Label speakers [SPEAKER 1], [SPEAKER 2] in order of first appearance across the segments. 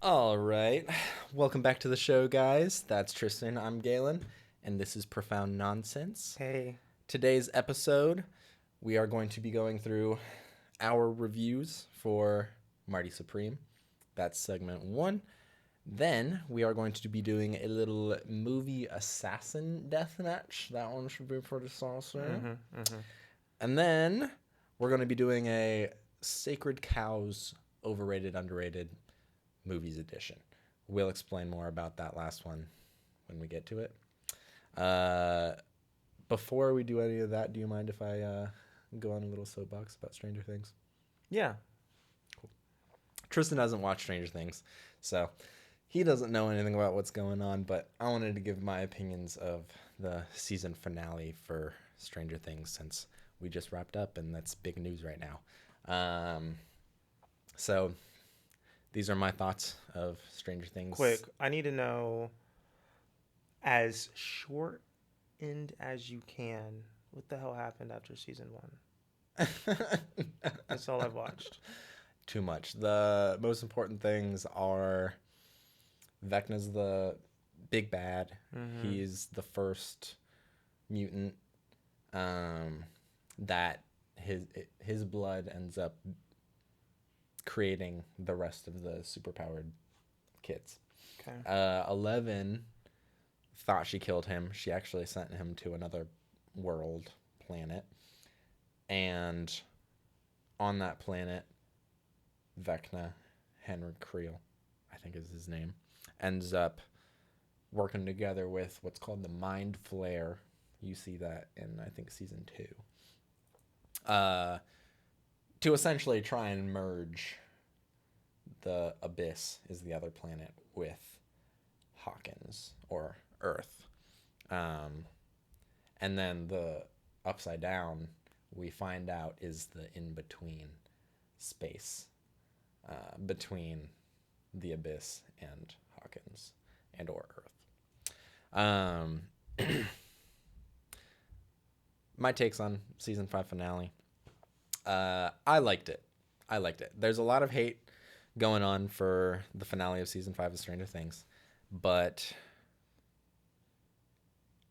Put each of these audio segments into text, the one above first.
[SPEAKER 1] All right. Welcome back to the show, guys. That's Tristan. I'm Galen, and this is Profound Nonsense.
[SPEAKER 2] Hey.
[SPEAKER 1] Today's episode, we are going to be going through our reviews for Marty Supreme. That's segment one. Then we are going to be doing a little movie assassin deathmatch. That one should be pretty saucy. And then we're going to be doing a Sacred Cows overrated, underrated movies edition. We'll explain more about that last one when we get to it. Before we do any of that, do you mind if I go on a little soapbox about Stranger Things?
[SPEAKER 2] Yeah.
[SPEAKER 1] Cool. Tristan hasn't watched Stranger Things, so he doesn't know anything about what's going on, but I wanted to give my opinions of the season finale for Stranger Things since we just wrapped up, and that's big news right now. So these are my thoughts of Stranger Things.
[SPEAKER 2] Quick, I need to know, as short-end as you can, what the hell happened after season one? That's all I've watched.
[SPEAKER 1] Too much. The most important things are Vecna's the big bad.
[SPEAKER 2] Mm-hmm.
[SPEAKER 1] He's the first mutant that his blood ends up creating the rest of the superpowered kids.
[SPEAKER 2] Okay.
[SPEAKER 1] 11 thought she killed him. She actually sent him to another world planet. And on that planet, Vecna, Henry Creel, I think is his name, ends up working together with what's called the Mind Flare. You see that in, I think, season 2. To essentially try and merge the Abyss, is the other planet, with Hawkins, or Earth. And then the Upside Down, we find out, is the in-between space between the Abyss and Hawkins and or Earth. My takes on season 5 finale. I liked it. There's a lot of hate going on for the finale of season 5 of Stranger Things, but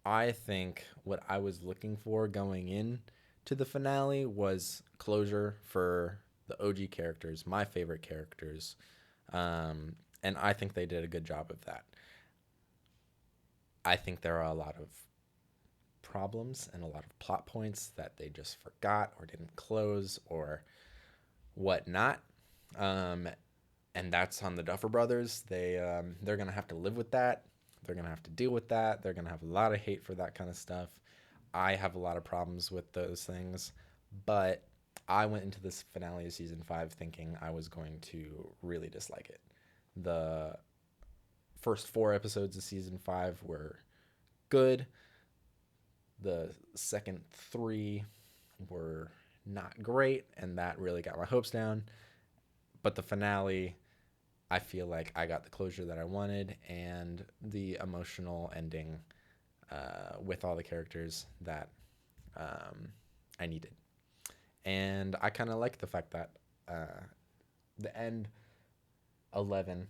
[SPEAKER 1] I think what I was looking for going in to the finale was closure for the OG characters, my favorite characters, and I think they did a good job of that. I think there are a lot of problems and a lot of plot points that they just forgot or didn't close or whatnot. And that's on the Duffer Brothers. They're gonna have to live with that. They're gonna have to deal with that. They're gonna have a lot of hate for that kind of stuff. I have a lot of problems with those things, but I went into this finale of season 5 thinking I was going to really dislike it. The first 4 episodes of season 5 were good. The second 3 were not great, and that really got my hopes down. But the finale, I feel like I got the closure that I wanted and the emotional ending with all the characters that I needed. And I kind of like the fact that the end 11L,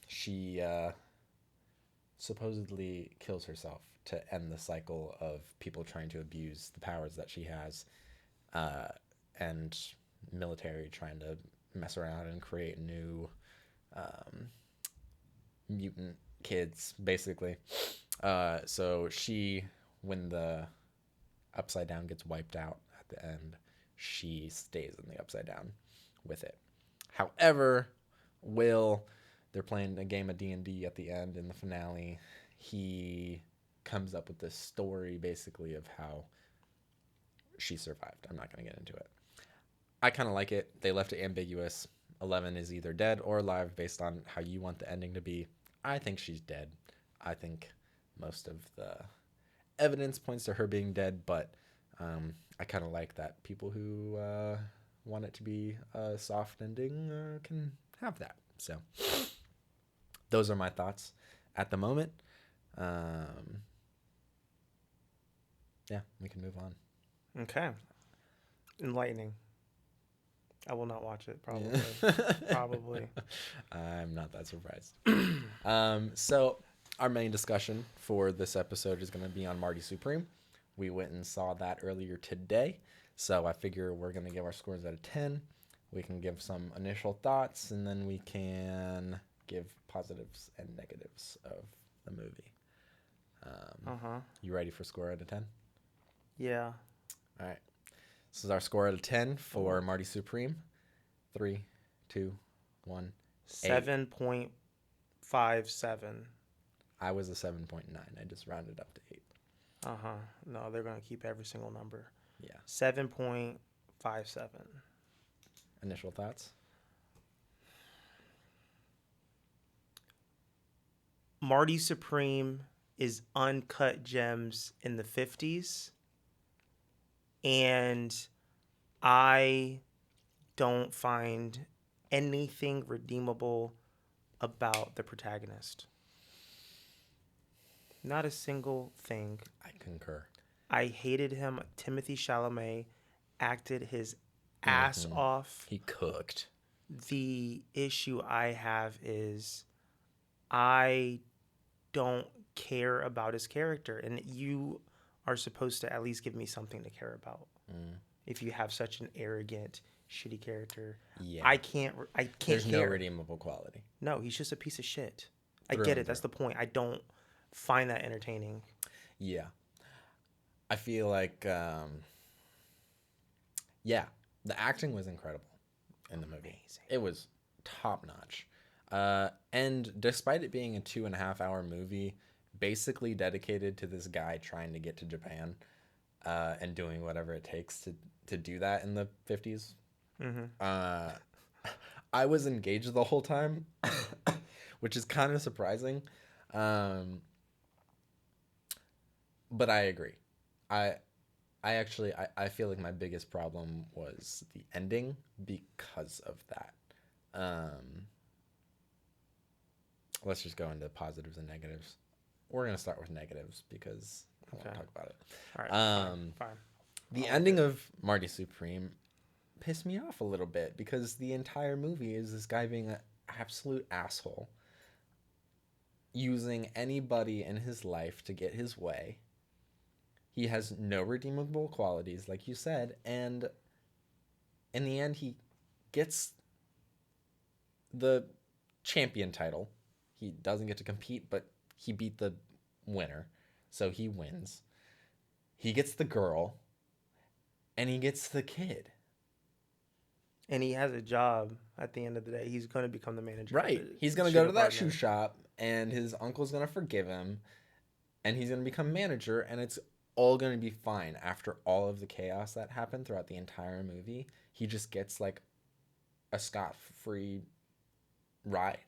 [SPEAKER 1] she supposedly kills herself to end the cycle of people trying to abuse the powers that she has, and military trying to mess around and create new mutant kids, basically. So she, when the Upside Down gets wiped out at the end, she stays in the Upside Down with it. However, they're playing a game of D&D at the end in the finale. He comes up with this story, basically, of how she survived. I'm not going to get into it. I kind of like it. They left it ambiguous. 11 is either dead or alive based on how you want the ending to be. I think she's dead. I think most of the evidence points to her being dead, but I kind of like that people who want it to be a soft ending can have that. So those are my thoughts at the moment. Yeah, we can move on.
[SPEAKER 2] Okay. Enlightening. I will not watch it. Probably.
[SPEAKER 1] Yeah.
[SPEAKER 2] Probably.
[SPEAKER 1] I'm not that surprised. So our main discussion for this episode is going to be on Marty Supreme. We went and saw that earlier today, so I figure we're going to give our scores out of 10. We can give some initial thoughts, and then we can give positives and negatives of the movie. You ready for score out of 10?
[SPEAKER 2] Yeah.
[SPEAKER 1] All right. This is our score out of 10 for Marty Supreme. 3, 2, 1.
[SPEAKER 2] 7.57.
[SPEAKER 1] I was a 7.9. I just rounded up to 8.
[SPEAKER 2] No, they're gonna keep every single number.
[SPEAKER 1] Yeah.
[SPEAKER 2] 7.57.
[SPEAKER 1] Initial thoughts?
[SPEAKER 2] Marty Supreme is uncut gems in the 50s, and I don't find anything redeemable about the protagonist. Not a single thing.
[SPEAKER 1] I concur.
[SPEAKER 2] I hated him. Timothy Chalamet acted his ass off.
[SPEAKER 1] He cooked.
[SPEAKER 2] The issue I have is I don't care about his character, and you are supposed to at least give me something to care about. If you have such an arrogant, shitty character,
[SPEAKER 1] Yeah.
[SPEAKER 2] I can't
[SPEAKER 1] There's
[SPEAKER 2] care.
[SPEAKER 1] no redeemable quality.
[SPEAKER 2] No, he's just a piece of shit. I
[SPEAKER 1] Through
[SPEAKER 2] get
[SPEAKER 1] and
[SPEAKER 2] it. That's
[SPEAKER 1] through.
[SPEAKER 2] the point. I don't find that entertaining.
[SPEAKER 1] Yeah. I feel like, yeah, the acting was incredible in the movie.
[SPEAKER 2] Amazing.
[SPEAKER 1] It was top notch. And despite it being a 2.5-hour movie, basically dedicated to this guy trying to get to Japan, and doing whatever it takes to do that in the 50s. I was engaged the whole time, which is kind of surprising. But I agree. I actually feel like my biggest problem was the ending because of that. Let's just go into positives and negatives. We're gonna start with negatives because I want to talk about it.
[SPEAKER 2] All right, fine.
[SPEAKER 1] The ending of Marty Supreme pissed me off a little bit because the entire movie is this guy being an absolute asshole, using anybody in his life to get his way. He has no redeemable qualities, like you said, and in the end, he gets the champion title. He doesn't get to compete, but he beat the winner, so he wins. He gets the girl, and he gets the kid.
[SPEAKER 2] And he has a job at the end of the day. He's going to become the manager.
[SPEAKER 1] Right. He's going to go to that shoe shop, and his uncle's going to forgive him, and he's going to become manager, and it's all going to be fine after all of the chaos that happened throughout the entire movie. He just gets like a scot-free ride.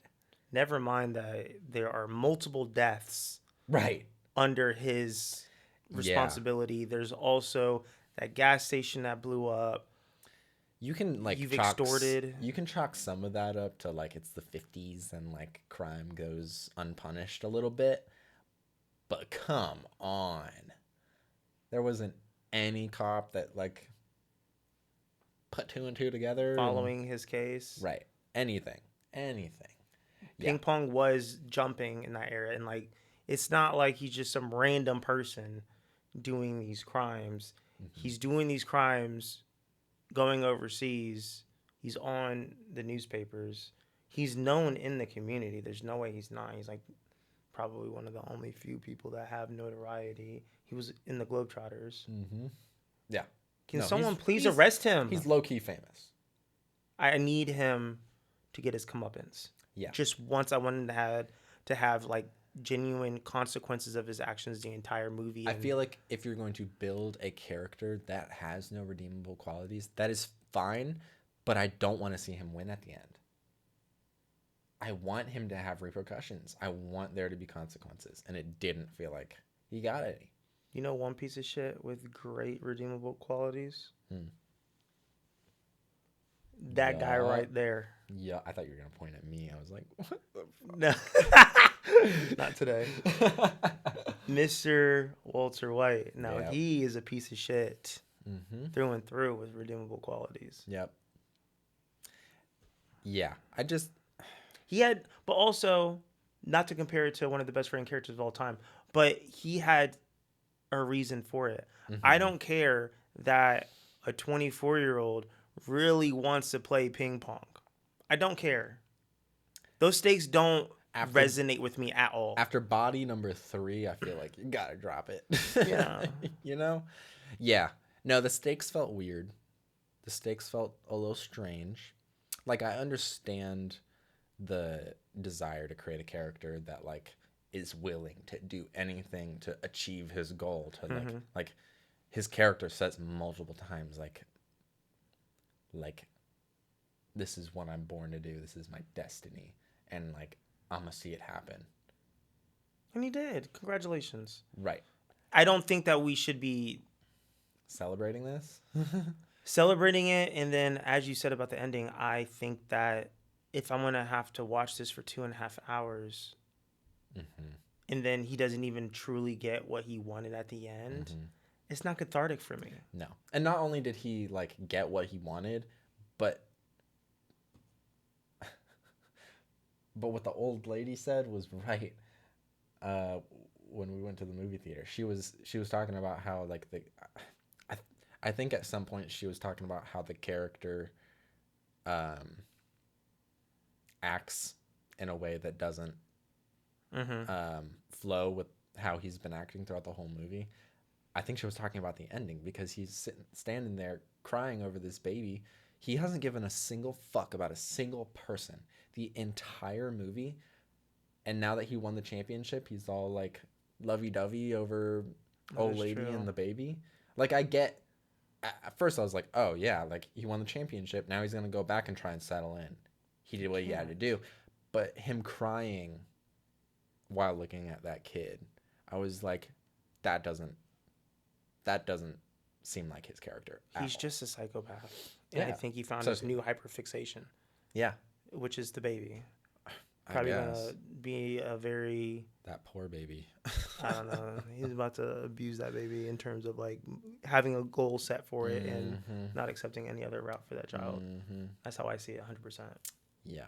[SPEAKER 2] Never mind that there are multiple deaths
[SPEAKER 1] Right.
[SPEAKER 2] under his responsibility. Yeah. There's also that gas station that blew up.
[SPEAKER 1] You can like
[SPEAKER 2] extorted.
[SPEAKER 1] You can chalk some of that up to like it's the 50s and like crime goes unpunished a little bit. But come on. There wasn't any cop that like put 2 and 2 together
[SPEAKER 2] following his case.
[SPEAKER 1] Right. Anything.
[SPEAKER 2] Ping Pong was jumping in that era, and like it's not like he's just some random person doing these crimes. He's doing these crimes going overseas. He's on the newspapers. He's known in the community. There's no way he's not. He's like probably one of the only few people that have notoriety. He was in the Globetrotters.
[SPEAKER 1] Yeah.
[SPEAKER 2] Can someone please arrest him?
[SPEAKER 1] He's low-key famous.
[SPEAKER 2] I need him to get his comeuppance.
[SPEAKER 1] Yeah.
[SPEAKER 2] Just once I wanted to have like genuine consequences of his actions the entire movie.
[SPEAKER 1] I feel like if you're going to build a character that has no redeemable qualities, that is fine, but I don't want to see him win at the end. I want him to have repercussions. I want there to be consequences, and it didn't feel like he got any.
[SPEAKER 2] You know one piece of shit with great redeemable qualities? That guy right there.
[SPEAKER 1] Yeah, I thought you were going to point at me. I was like, what the fuck?
[SPEAKER 2] No. Not today. Mr. Walter White. Now, he is a piece of shit through and through with redeemable qualities.
[SPEAKER 1] Yep. Yeah, I just
[SPEAKER 2] He had, but also not to compare it to one of the best friend characters of all time, but he had a reason for it. I
[SPEAKER 1] hmm
[SPEAKER 2] don't care that a 24-year-old really wants to play ping pong. I don't care. Those stakes don't
[SPEAKER 1] after
[SPEAKER 2] resonate with me at all.
[SPEAKER 1] after body number 3, I feel like you gotta drop it.
[SPEAKER 2] Yeah.
[SPEAKER 1] you know? Yeah. No, the stakes felt weird. The stakes felt a little strange. Like I understand the desire to create a character that like is willing to do anything to achieve his goal to
[SPEAKER 2] Mm-hmm.
[SPEAKER 1] like his character says multiple times like this is what I'm born to do. This is my destiny and like I'm gonna see it happen.
[SPEAKER 2] And he did. Congratulations.
[SPEAKER 1] Right.
[SPEAKER 2] I don't think that we should be
[SPEAKER 1] Celebrating this?
[SPEAKER 2] celebrating it. And then, as you said about the ending, I think that if I'm going to have to watch this for 2.5 hours
[SPEAKER 1] hmm
[SPEAKER 2] and then he doesn't even truly get what he wanted at the end,
[SPEAKER 1] hmm
[SPEAKER 2] it's not cathartic for me.
[SPEAKER 1] No. And not only did he like get what he wanted, but what the old lady said was right. Uh, when we went to the movie theater, she was talking about how like I I think at some point she was talking about how the character um acts in a way that doesn't
[SPEAKER 2] Mm-hmm.
[SPEAKER 1] flow with how he's been acting throughout the whole movie. I think she was talking about the ending because he's standing there crying over this baby. He hasn't given a single fuck about a single person the entire movie. And now that he won the championship, he's all like lovey dovey over
[SPEAKER 2] That
[SPEAKER 1] old
[SPEAKER 2] is
[SPEAKER 1] lady and
[SPEAKER 2] true.
[SPEAKER 1] the baby. Like, I get, at first I was like, oh yeah, like he won the championship. Now he's going to go back and try and settle in. He did
[SPEAKER 2] You
[SPEAKER 1] what he had to
[SPEAKER 2] can't.
[SPEAKER 1] do. But him crying while looking at that kid, I was like, that doesn't that doesn't seem like his character at
[SPEAKER 2] He's
[SPEAKER 1] all.
[SPEAKER 2] just a psychopath. And I
[SPEAKER 1] Yeah.
[SPEAKER 2] think he found his new
[SPEAKER 1] Sociopath.
[SPEAKER 2] hyperfixation,
[SPEAKER 1] Yeah,
[SPEAKER 2] which is the baby.
[SPEAKER 1] I
[SPEAKER 2] Probably going to
[SPEAKER 1] guess.
[SPEAKER 2] be a very,
[SPEAKER 1] That poor baby.
[SPEAKER 2] I don't know. He's about to abuse that baby in terms of like having a goal set for it and
[SPEAKER 1] mm-hmm.
[SPEAKER 2] not accepting any other route for that child.
[SPEAKER 1] Mm-hmm.
[SPEAKER 2] That's how I see it 100%.
[SPEAKER 1] Yeah.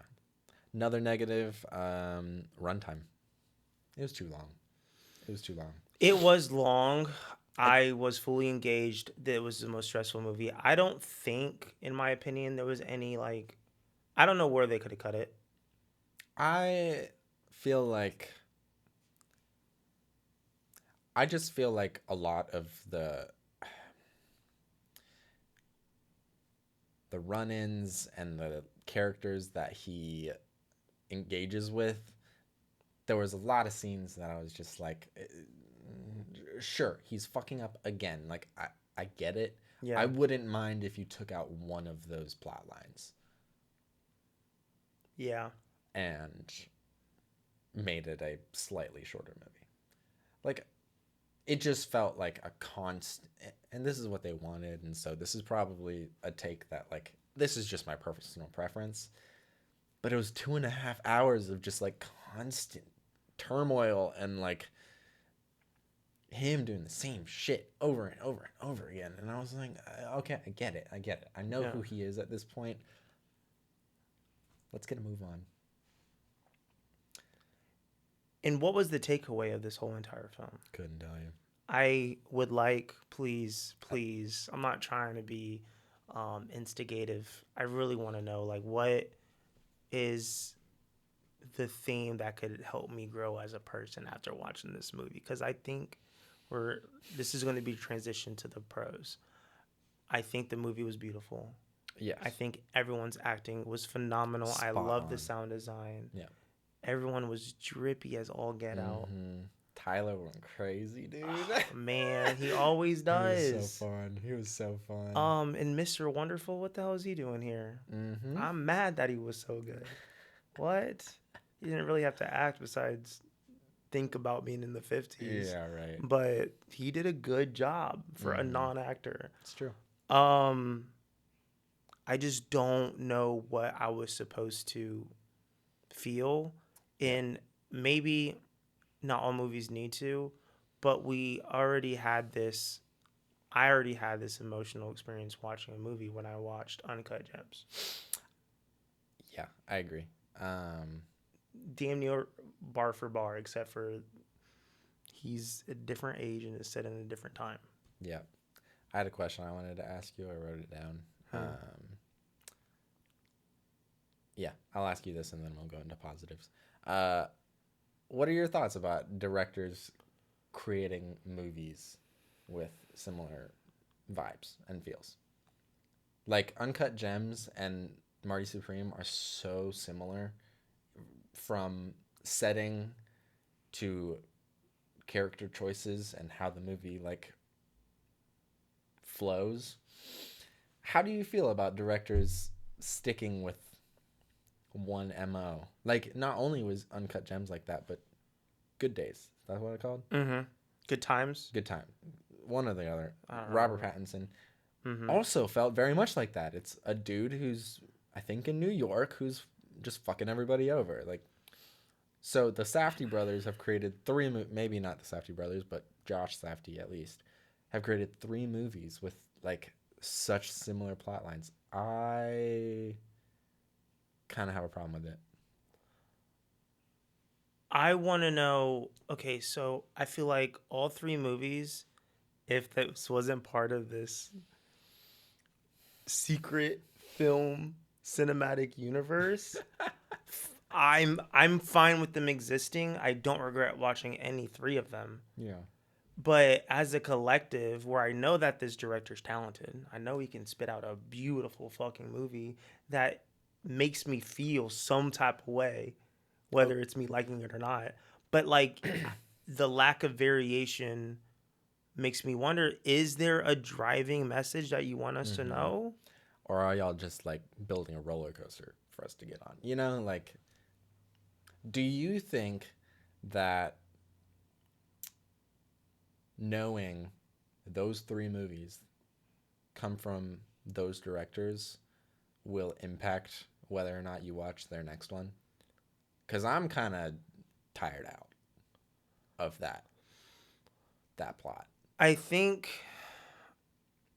[SPEAKER 1] Another negative, runtime. It was too long. It was too long.
[SPEAKER 2] It was long.
[SPEAKER 1] I
[SPEAKER 2] I was fully engaged. It was the most stressful movie. I don't think, in my opinion, there was any like, I don't know where they could have cut it.
[SPEAKER 1] I feel like I just feel like a lot of the run-ins and the characters that he engages with, there was a lot of scenes that I was just like, sure, he's fucking up again. Like I get it. I
[SPEAKER 2] Yeah.
[SPEAKER 1] wouldn't mind if you took out one of those plot lines
[SPEAKER 2] Yeah.
[SPEAKER 1] and made it a slightly shorter movie. Like it just felt like a constant, and this is what they wanted, and so this is probably a take that like this is just my personal preference, but it was 2.5 hours of just like constant turmoil and like him doing the same shit over and over and over again. And I was like, okay, I get it. I get it. I know
[SPEAKER 2] Yeah.
[SPEAKER 1] who he is at this point. Let's get a move on.
[SPEAKER 2] And what was the takeaway of this whole entire film?
[SPEAKER 1] Couldn't tell you.
[SPEAKER 2] I would like, please, please. I'm not trying to be instigative. I really want to know, like, what is the theme that could help me grow as a person after watching this movie? Because I think we're this is going to be transition to the pros. I think the movie was beautiful.
[SPEAKER 1] Yes.
[SPEAKER 2] I think everyone's acting was phenomenal. I
[SPEAKER 1] Spot
[SPEAKER 2] love the
[SPEAKER 1] on.
[SPEAKER 2] sound design.
[SPEAKER 1] Yeah.
[SPEAKER 2] Everyone was drippy as all get out.
[SPEAKER 1] Tyler went crazy, dude.
[SPEAKER 2] Oh, man, he always
[SPEAKER 1] He was so
[SPEAKER 2] does.
[SPEAKER 1] fun. He was so fun.
[SPEAKER 2] And Mr. Wonderful, what the hell is he doing here?
[SPEAKER 1] Mm-hmm.
[SPEAKER 2] I'm mad that he was so good. What? He didn't really have to act besides think about being in the 50s.
[SPEAKER 1] Yeah, right.
[SPEAKER 2] But he did a good job for a
[SPEAKER 1] Mm-hmm.
[SPEAKER 2] non-actor.
[SPEAKER 1] It's true.
[SPEAKER 2] Um, I just don't know what I was supposed to feel.
[SPEAKER 1] Yeah.
[SPEAKER 2] And maybe not all movies need to, but I already had this emotional experience watching a movie when I watched Uncut Gems.
[SPEAKER 1] Yeah, I agree.
[SPEAKER 2] Damn near bar for bar, except for he's a different age and is set in a different time.
[SPEAKER 1] Yeah. I had a question I wanted to ask you. I wrote it down.
[SPEAKER 2] Hmm.
[SPEAKER 1] Yeah, I'll ask you this and then we'll go into positives. Uh, what are your thoughts about directors creating movies with similar vibes and feels? Like Uncut Gems and Marty Supreme are so similar from setting to character choices and how the movie like flows. How do you feel about directors sticking with one MO? Like not only was Uncut Gems like that, but Good Days. That's what it's called.
[SPEAKER 2] Mm-hmm. Good times.
[SPEAKER 1] Good Time. One or the other.
[SPEAKER 2] I don't
[SPEAKER 1] Robert
[SPEAKER 2] remember.
[SPEAKER 1] Pattinson
[SPEAKER 2] Mm-hmm.
[SPEAKER 1] also felt very much like that. It's a dude who's I think in New York who's just fucking everybody over. Like so the Safdie brothers have created maybe not the Safdie brothers, but Josh Safdie at least have created 3 movies with like such similar plot lines. I kind of have a problem with it.
[SPEAKER 2] I want to know. Okay, so I feel like all 3 movies, if this wasn't part of this secret film cinematic universe, I'm fine with them existing. I don't regret watching any 3 of them.
[SPEAKER 1] Yeah.
[SPEAKER 2] But as a collective, where I know that this director's talented, I know he can spit out a beautiful fucking movie that makes me feel some type of way,
[SPEAKER 1] Oh,
[SPEAKER 2] whether it's me liking it or not. But like the lack of variation makes me wonder, is there a driving message that you want us to
[SPEAKER 1] mm-hmm.
[SPEAKER 2] know?
[SPEAKER 1] Or are y'all just like building a roller coaster for us to get on? You know, like, do you think that knowing those 3 movies come from those directors will impact whether or not you watch their next one? Because I'm kind of tired out of that plot.
[SPEAKER 2] I think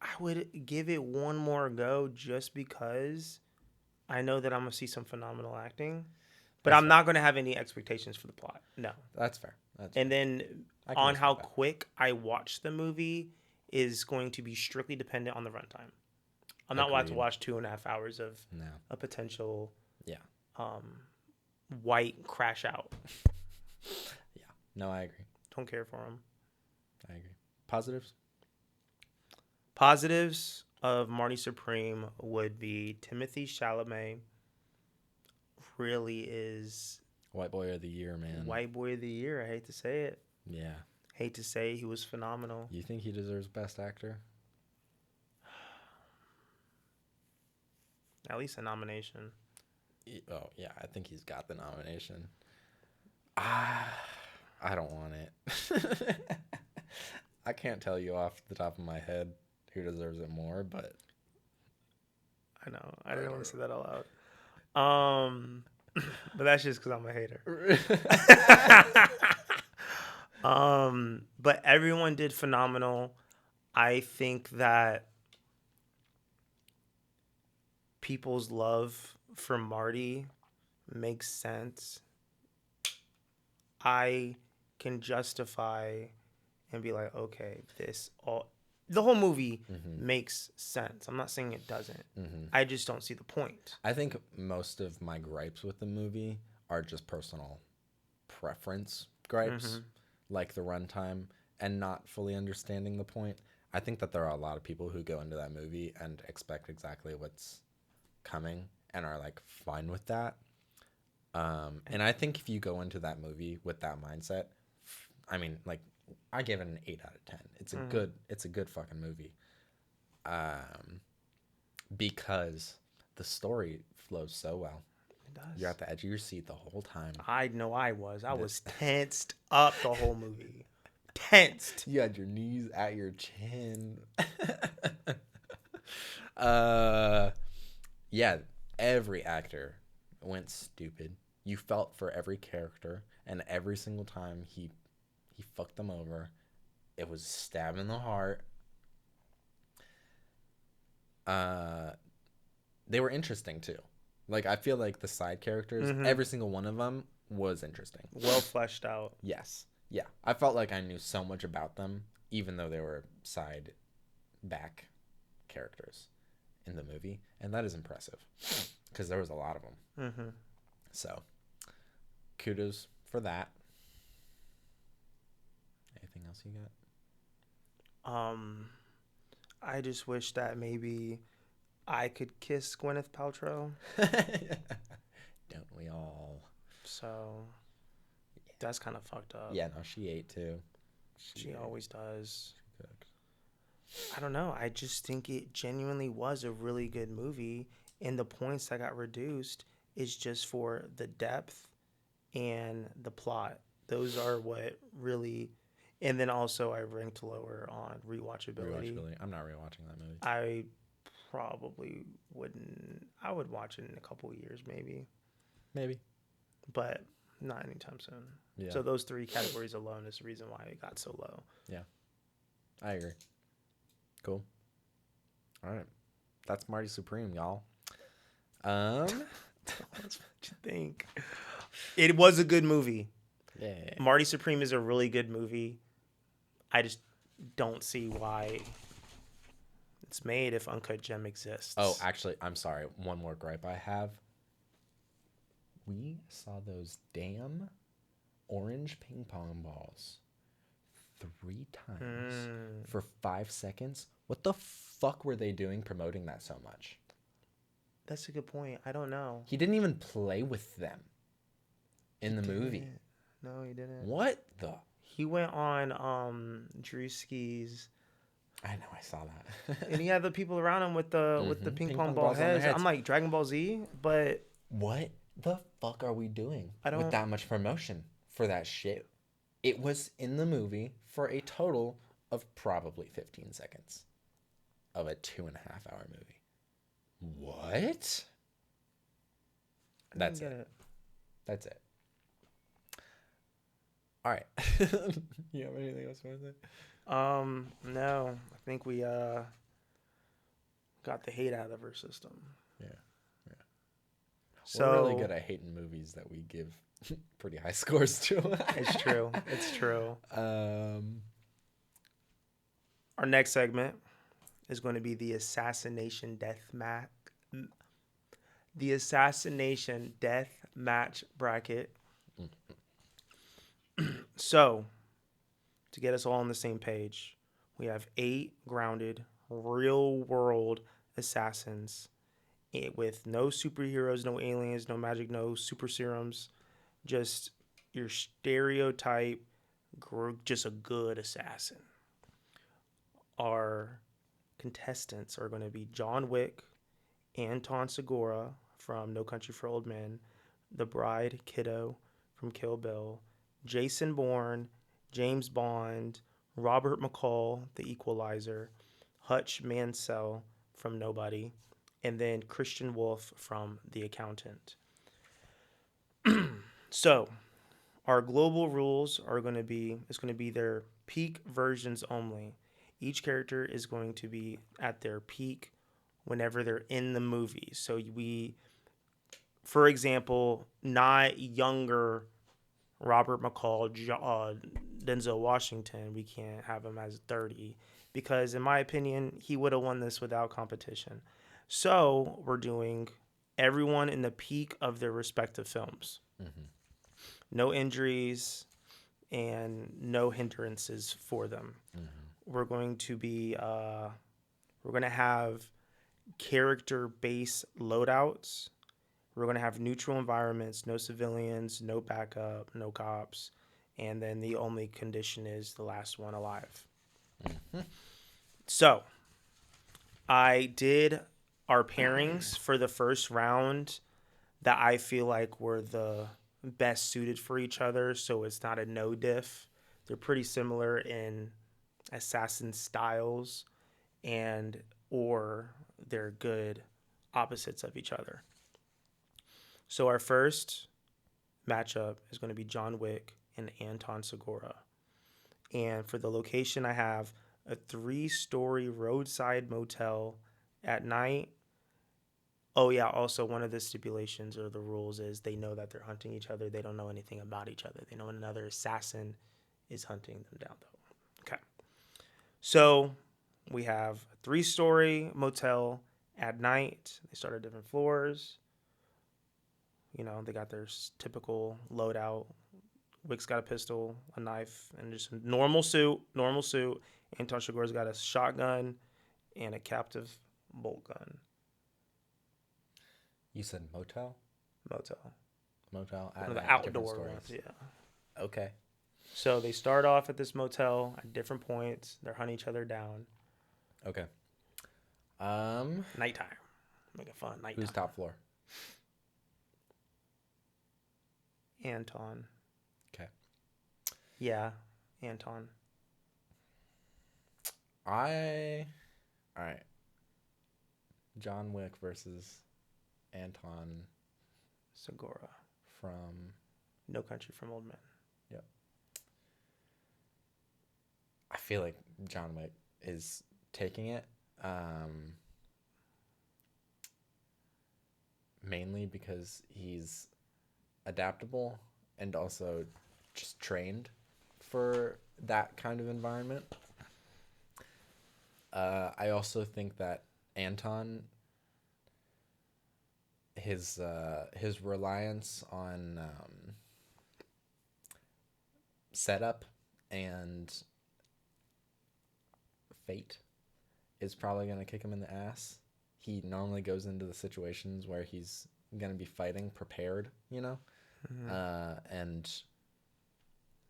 [SPEAKER 2] I would give it one more go just because I know that I'm gonna see some phenomenal acting, but
[SPEAKER 1] That's
[SPEAKER 2] I'm
[SPEAKER 1] fair.
[SPEAKER 2] not gonna have any expectations for the plot. No.
[SPEAKER 1] That's fair. That's
[SPEAKER 2] And
[SPEAKER 1] fair.
[SPEAKER 2] then
[SPEAKER 1] I can
[SPEAKER 2] on how
[SPEAKER 1] respect that.
[SPEAKER 2] quick I watch the movie is going to be strictly dependent on the runtime. I'm not about to
[SPEAKER 1] Agreed.
[SPEAKER 2] watch 2.5 hours of
[SPEAKER 1] No.
[SPEAKER 2] a potential
[SPEAKER 1] Yeah.
[SPEAKER 2] um, white crash out.
[SPEAKER 1] Yeah. No, I agree.
[SPEAKER 2] Don't care for him.
[SPEAKER 1] I agree. Positives?
[SPEAKER 2] Positives of Marty Supreme would be Timothy Chalamet really is
[SPEAKER 1] White Boy of the Year, man.
[SPEAKER 2] white boy of the year. I hate to say it.
[SPEAKER 1] Yeah.
[SPEAKER 2] Hate to say he was phenomenal.
[SPEAKER 1] You think he deserves Best Actor?
[SPEAKER 2] At least a nomination.
[SPEAKER 1] Oh, yeah. I think he's got the nomination. Ah, I don't want it. I can't tell you off the top of my head who deserves it more, but
[SPEAKER 2] I know. I
[SPEAKER 1] I
[SPEAKER 2] didn't
[SPEAKER 1] don't
[SPEAKER 2] want to say that out loud. But that's just because I'm a hater.
[SPEAKER 1] know.
[SPEAKER 2] But everyone did phenomenal. I think that people's love for Marty makes sense. I can justify and be like, okay, the whole movie
[SPEAKER 1] Mm-hmm.
[SPEAKER 2] makes sense. I'm not saying it doesn't.
[SPEAKER 1] Mm-hmm.
[SPEAKER 2] I just don't see the point.
[SPEAKER 1] I think most of my gripes with the movie are just personal preference gripes,
[SPEAKER 2] Mm-hmm.
[SPEAKER 1] like the runtime and not fully understanding the point. I think that there are a lot of people who go into that movie and expect exactly what's coming and are like fine with that. And I think if you go into that movie with that mindset, I mean, like, I give it an 8 out of 10.
[SPEAKER 2] Mm-hmm.
[SPEAKER 1] It's a good fucking movie. Um, because the story flows so well.
[SPEAKER 2] It
[SPEAKER 1] You're
[SPEAKER 2] does.
[SPEAKER 1] at the edge of your seat the whole time.
[SPEAKER 2] I know I was. I
[SPEAKER 1] The,
[SPEAKER 2] was tensed up the whole movie. Tensed.
[SPEAKER 1] you had your knees at your chin. uh, yeah, every actor went stupid. You felt for every character, and every single time he fucked them over, it was a stab in the heart. Uh, they were interesting too. Like, I feel like the side characters,
[SPEAKER 2] Mm-hmm.
[SPEAKER 1] every single one of them was interesting.
[SPEAKER 2] Well fleshed out.
[SPEAKER 1] Yes. Yeah. I felt like I knew so much about them, even though they were side back characters in the movie. And that is impressive because there was a lot of them.
[SPEAKER 2] Mm-hmm.
[SPEAKER 1] So, kudos for that. Anything else you
[SPEAKER 2] Um, I just wish that maybe I could kiss Gwyneth Paltrow.
[SPEAKER 1] got? Don't we all?
[SPEAKER 2] So that's kind of fucked up.
[SPEAKER 1] Yeah, no, she ate too.
[SPEAKER 2] She always does.
[SPEAKER 1] She cooked.
[SPEAKER 2] I don't know. I just think it genuinely was a really good movie. And the points that got reduced is just for the depth and the plot. Those are what really. And then also, I ranked lower on rewatchability.
[SPEAKER 1] Rewatchability. I'm not rewatching that movie.
[SPEAKER 2] I probably wouldn't. I would watch it in a couple of years, maybe,
[SPEAKER 1] Maybe.
[SPEAKER 2] but not anytime soon.
[SPEAKER 1] Yeah.
[SPEAKER 2] So those three categories alone is the reason why it got so low.
[SPEAKER 1] Yeah. I agree. Cool. All right. That's Marty Supreme, y'all.
[SPEAKER 2] That's what you think. It was a good movie.
[SPEAKER 1] Yeah.
[SPEAKER 2] Marty Supreme is a really good movie. I just don't see why it's made if Uncut Gem exists.
[SPEAKER 1] Oh, actually, I'm sorry. One more gripe I have. We saw those damn orange ping pong balls 3 times for 5 seconds. What the fuck were they doing promoting that so much?
[SPEAKER 2] That's a good point. I don't know.
[SPEAKER 1] He didn't even play with them in the movie.
[SPEAKER 2] Didn't. No, he didn't.
[SPEAKER 1] What the?
[SPEAKER 2] He went on Drewski's,
[SPEAKER 1] I know, I saw that.
[SPEAKER 2] and he had the people around him with the ping pong ball
[SPEAKER 1] balls on their
[SPEAKER 2] heads.
[SPEAKER 1] heads.
[SPEAKER 2] I'm like Dragon Ball Z, but
[SPEAKER 1] What the fuck are we doing
[SPEAKER 2] I don't-
[SPEAKER 1] with that much promotion for that shit? It was in the movie for a total of probably 15 seconds of a 2.5-hour movie. What? That's it. That's it. All right. You have anything else you want to say?
[SPEAKER 2] No, I think we got the hate out of our system.
[SPEAKER 1] Yeah.
[SPEAKER 2] So
[SPEAKER 1] We're really good at hating movies that we give pretty high scores to.
[SPEAKER 2] it's true. It's true.
[SPEAKER 1] Our
[SPEAKER 2] next segment is going to be the assassination death match. The assassination death match bracket. So, to get us all on the same page, we have 8 grounded, real world assassins with no superheroes, no aliens, no magic, no super serums, just your stereotype, just a good assassin. Our contestants are going to be John Wick, Anton Segura from No Country for Old Men, The Bride Kiddo from Kill Bill, Jason Bourne, James Bond, Robert McCall, The Equalizer, Hutch Mansell from Nobody, and then Christian Wolf from The Accountant. So, our global rules are going to be, it's going to be their peak versions only. Each character is going to be at their peak whenever they're in the movie. So we, for example, not younger Robert McCall, Denzel Washington, we can't have him as 30 because in my opinion, he would have won this without competition. So we're doing everyone in the peak of their respective films.
[SPEAKER 1] Mm-hmm.
[SPEAKER 2] No injuries and no hindrances for them.
[SPEAKER 1] Mm-hmm.
[SPEAKER 2] We're going to be, we're going to have character-based loadouts. We're going to have neutral environments, no civilians, no backup, no cops. And then the only condition is the last one alive. Mm-hmm. So, I did our pairings for the first round that I feel like were the best suited for each other. So, it's not a no diff. They're pretty similar in assassin styles and or they're good opposites of each other. So our first matchup is going to be John Wick and Anton Segura. And for the location, I have a 3-story roadside motel at night Oh yeah, also one of the stipulations or the rules is they know that they're hunting each other. They don't know anything about each other. They know another assassin is hunting them down though. Okay. So we have a 3-story motel at night. They start at different floors. They got their typical loadout. Wick's got a pistol, a knife, and just a normal suit. Normal suit. Anton Chigurh's got a shotgun and a captive bolt gun.
[SPEAKER 1] You said motel?
[SPEAKER 2] Motel.
[SPEAKER 1] Motel
[SPEAKER 2] One
[SPEAKER 1] at
[SPEAKER 2] of the
[SPEAKER 1] night, different
[SPEAKER 2] outdoor
[SPEAKER 1] stories.
[SPEAKER 2] ones, yeah.
[SPEAKER 1] Okay.
[SPEAKER 2] So they start off at this motel at different points. They're hunting each other down.
[SPEAKER 1] Okay.
[SPEAKER 2] Nighttime. Make it fun. Nighttime.
[SPEAKER 1] Who's top floor?
[SPEAKER 2] Anton.
[SPEAKER 1] Okay.
[SPEAKER 2] Yeah, Anton.
[SPEAKER 1] All right. John Wick versus Anton
[SPEAKER 2] Segura.
[SPEAKER 1] from
[SPEAKER 2] No Country for Old Men.
[SPEAKER 1] Yep. I feel like John Wick is taking it. Mainly because he's adaptable and also just trained for that kind of environment. I also think that Anton, his reliance on setup and fate is probably going to kick him in the ass. He normally goes into the situations where he's going to be fighting prepared,
[SPEAKER 2] Mm-hmm.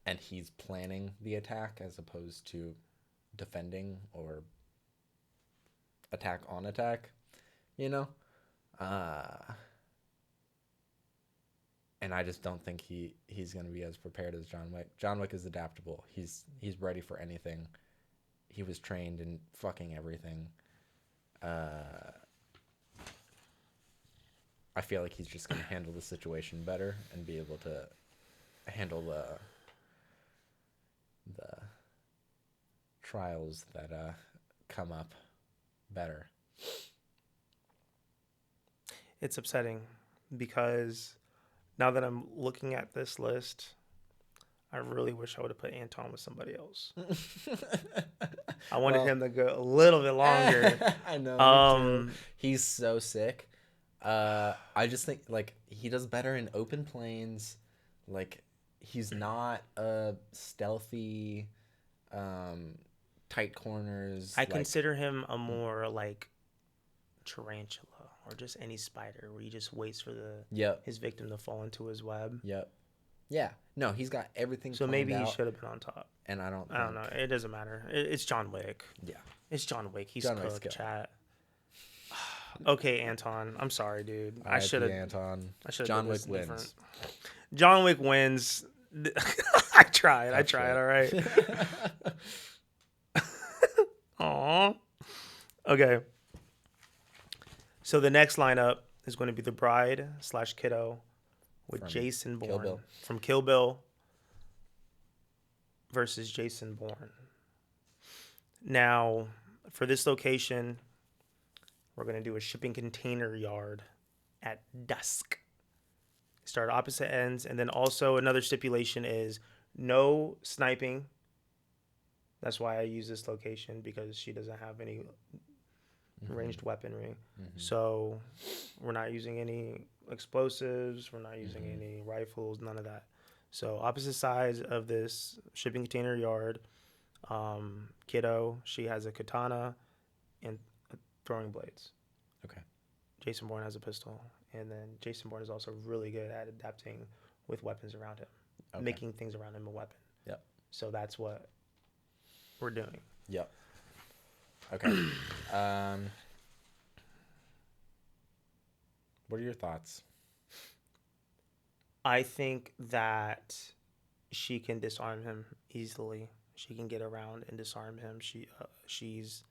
[SPEAKER 1] And he's planning the attack as opposed to defending or attack on attack, and I just don't think he's going to be as prepared as John Wick. John Wick is adaptable. He's ready for anything. He was trained in fucking everything. I feel like he's just going to handle the situation better and be able to handle the trials that come up better.
[SPEAKER 2] It's upsetting because now that I'm looking at this list, I really wish I would have put Anton with somebody else. I wanted him to go a little bit longer.
[SPEAKER 1] I know. Me too. He's so sick. I just think he does better in open plains. He's not a stealthy, tight corners.
[SPEAKER 2] I consider him a more tarantula or just any spider where he just waits for his victim to fall into his web.
[SPEAKER 1] Yep. Yeah. No, he's got everything.
[SPEAKER 2] So maybe he should have been on top.
[SPEAKER 1] And I don't
[SPEAKER 2] know. It doesn't matter. It's John Wick.
[SPEAKER 1] Yeah.
[SPEAKER 2] It's John Wick. He's cooked, chat. Okay, Anton. I'm sorry, dude. I should have.
[SPEAKER 1] Anton.
[SPEAKER 2] John Wick wins. Different. John Wick wins. I tried. All right. Aw. Okay. So the next lineup is going to be the bride / kiddo with from Jason Bourne from Kill Bill versus Jason Bourne. Now, for this location, we're going to do a shipping container yard at dusk. Start opposite ends. And then also another stipulation is no sniping. That's why I use this location, because she doesn't have any ranged weaponry. Mm-hmm. So we're not using any explosives. We're not using any rifles, none of that. So opposite sides of this shipping container yard, kiddo, she has a katana and throwing blades.
[SPEAKER 1] Okay.
[SPEAKER 2] Jason Bourne has a pistol. And then Jason Bourne is also really good at adapting with weapons around him, making things around him a weapon.
[SPEAKER 1] Yep.
[SPEAKER 2] So that's what we're doing.
[SPEAKER 1] Yep. Okay. What are your thoughts?
[SPEAKER 2] I think that she can disarm him easily. She can get around and disarm him. She's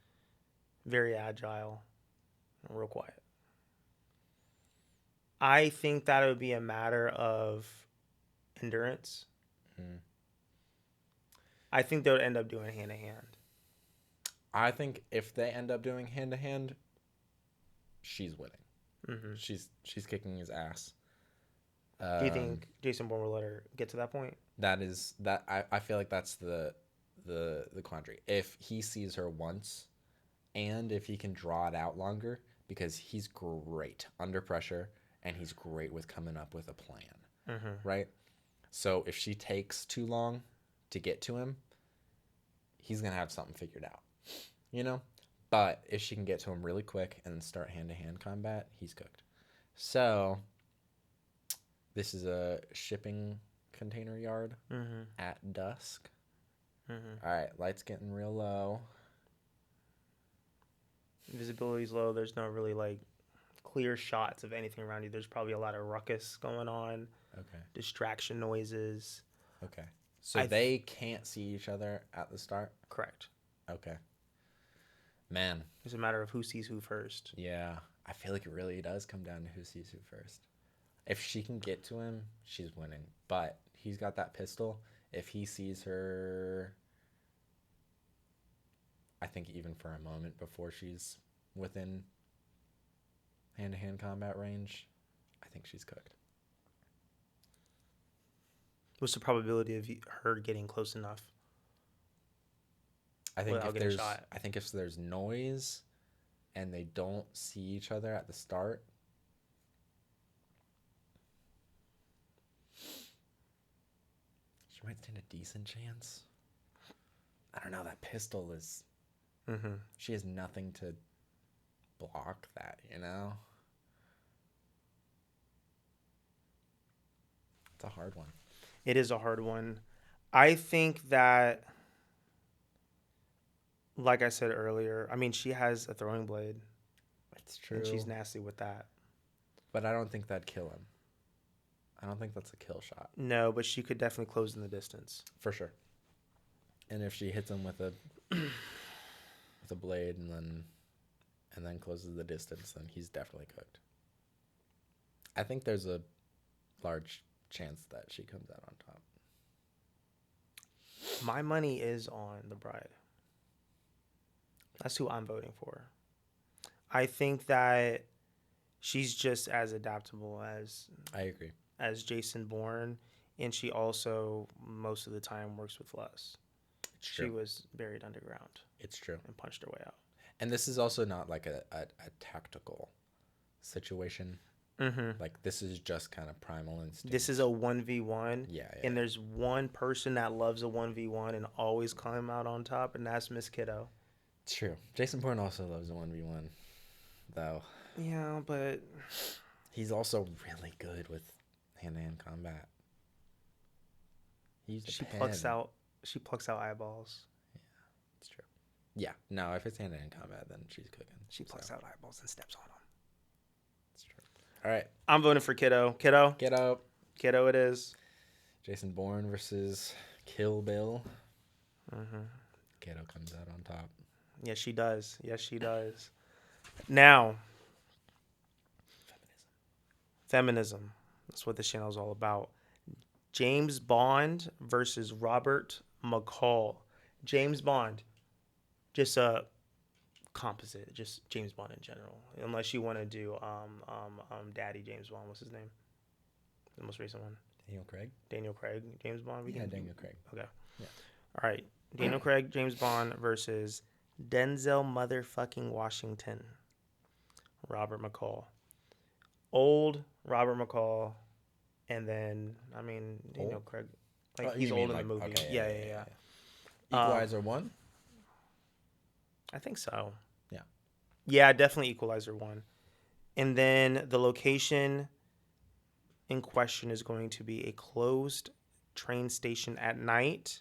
[SPEAKER 2] very agile and real quiet. I think that it would be a matter of endurance. Mm. I think they would end up doing hand-to-hand.
[SPEAKER 1] I think if they end up doing hand-to-hand, she's winning.
[SPEAKER 2] Mm-hmm.
[SPEAKER 1] She's kicking his ass.
[SPEAKER 2] Do you
[SPEAKER 1] Um,
[SPEAKER 2] think Jason Bourne will let her get to that point?
[SPEAKER 1] I feel like that's the quandary. If he sees her once, and if he can draw it out longer, because he's great under pressure and he's great with coming up with a plan,
[SPEAKER 2] Mm-hmm.
[SPEAKER 1] right? So if she takes too long to get to him, he's gonna have something figured out, you know. But if she can get to him really quick and start hand to hand combat, he's cooked. So this is a shipping container yard
[SPEAKER 2] Mm-hmm.
[SPEAKER 1] at dusk.
[SPEAKER 2] Mm-hmm.
[SPEAKER 1] All right, lights getting real low.
[SPEAKER 2] Visibility's low. There's no really like clear shots of anything around you. There's probably a lot of ruckus going on,
[SPEAKER 1] Okay.
[SPEAKER 2] distraction noises.
[SPEAKER 1] Okay. So
[SPEAKER 2] I th-
[SPEAKER 1] they can't see each other at the start?
[SPEAKER 2] Correct.
[SPEAKER 1] Okay. Man,
[SPEAKER 2] It's a matter of who sees who first.
[SPEAKER 1] yeah. I feel like it really does come down to who sees who first. If she can get to him, she's winning. But he's got that pistol. If he sees her, I think even for a moment before she's within hand to hand combat range, I think she's cooked.
[SPEAKER 2] What's the probability of her getting close enough without getting shot?
[SPEAKER 1] I think if there's noise and they don't see each other at the start, she might stand a decent chance. I don't know. That pistol is.
[SPEAKER 2] Mm-hmm.
[SPEAKER 1] She has nothing to block that, you know? It's a hard one.
[SPEAKER 2] It is a hard one. I think that, like I said earlier, I mean, she has a throwing blade
[SPEAKER 1] It's
[SPEAKER 2] and she's
[SPEAKER 1] true.
[SPEAKER 2] nasty with that.
[SPEAKER 1] But I don't think that'd kill him. I don't think that's a kill shot.
[SPEAKER 2] No, but she could definitely close in the distance.
[SPEAKER 1] For sure. And if she hits him with a blade and then closes the distance, then he's definitely cooked. I think there's a large chance that she comes out on top.
[SPEAKER 2] My money is on the bride. That's who I'm voting for. I think that she's just as adaptable
[SPEAKER 1] I agree.
[SPEAKER 2] as Jason Bourne, and she also most of the time works with less.
[SPEAKER 1] It's
[SPEAKER 2] She
[SPEAKER 1] true.
[SPEAKER 2] was buried underground
[SPEAKER 1] It's true.
[SPEAKER 2] and punched her way out.
[SPEAKER 1] And this is also not like a tactical situation.
[SPEAKER 2] Mm-hmm.
[SPEAKER 1] Like, this is just kind of primal instinct.
[SPEAKER 2] This is a 1v1.
[SPEAKER 1] Yeah, yeah.
[SPEAKER 2] And there's one person that loves a 1v1 and always climb out on top, and that's Miss Kiddo.
[SPEAKER 1] It's true. Jason Bourne also loves a 1v1, though.
[SPEAKER 2] Yeah, but
[SPEAKER 1] He's also really good with hand-to-hand combat. He used
[SPEAKER 2] she
[SPEAKER 1] a pen.
[SPEAKER 2] she plucks out eyeballs.
[SPEAKER 1] It's true. Yeah. No, if it's hand-to-hand combat, then she's cooking.
[SPEAKER 2] She plucks out eyeballs and steps on them.
[SPEAKER 1] It's true. All right.
[SPEAKER 2] I'm voting for Kiddo. Kiddo.
[SPEAKER 1] Get up.
[SPEAKER 2] Kiddo it is.
[SPEAKER 1] Jason Bourne versus Kill Bill.
[SPEAKER 2] Mm-hmm.
[SPEAKER 1] Kiddo comes out on top.
[SPEAKER 2] Yes, she does. Yes, she does. Now, feminism. That's what this channel is all about. James Bond versus Robert McCall. James Bond. Just a composite. Just James Bond in general. Unless you want to do Daddy James Bond. What's his name? The most recent one. Daniel Craig. James Bond.
[SPEAKER 1] Daniel Craig.
[SPEAKER 2] Okay.
[SPEAKER 1] Yeah.
[SPEAKER 2] All right. Daniel Craig, James Bond versus Denzel motherfucking Washington. Robert McCall. Old Robert McCall. And then, I mean, Daniel Craig. Like, he's old in the movie.
[SPEAKER 1] Okay,
[SPEAKER 2] Yeah.
[SPEAKER 1] Equalizer 1?
[SPEAKER 2] I think so.
[SPEAKER 1] Yeah.
[SPEAKER 2] Yeah, definitely Equalizer 1. And then the location in question is going to be a closed train station at night.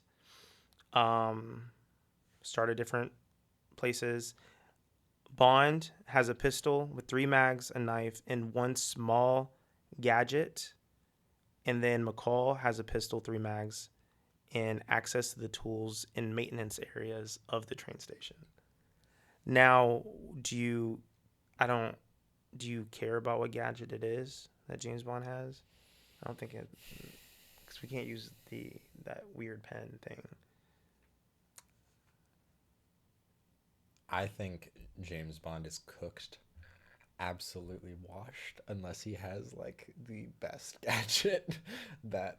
[SPEAKER 2] Start at different places. Bond has a pistol with 3 mags, a knife, and 1 small gadget. And then McCall has a pistol, 3 mags, and access to the tools and maintenance areas of the train station. Now, do you care about what gadget it is that James Bond has? I don't think it, because we can't use that weird pen thing.
[SPEAKER 1] I think James Bond is cooked absolutely washed unless he has like the best gadget that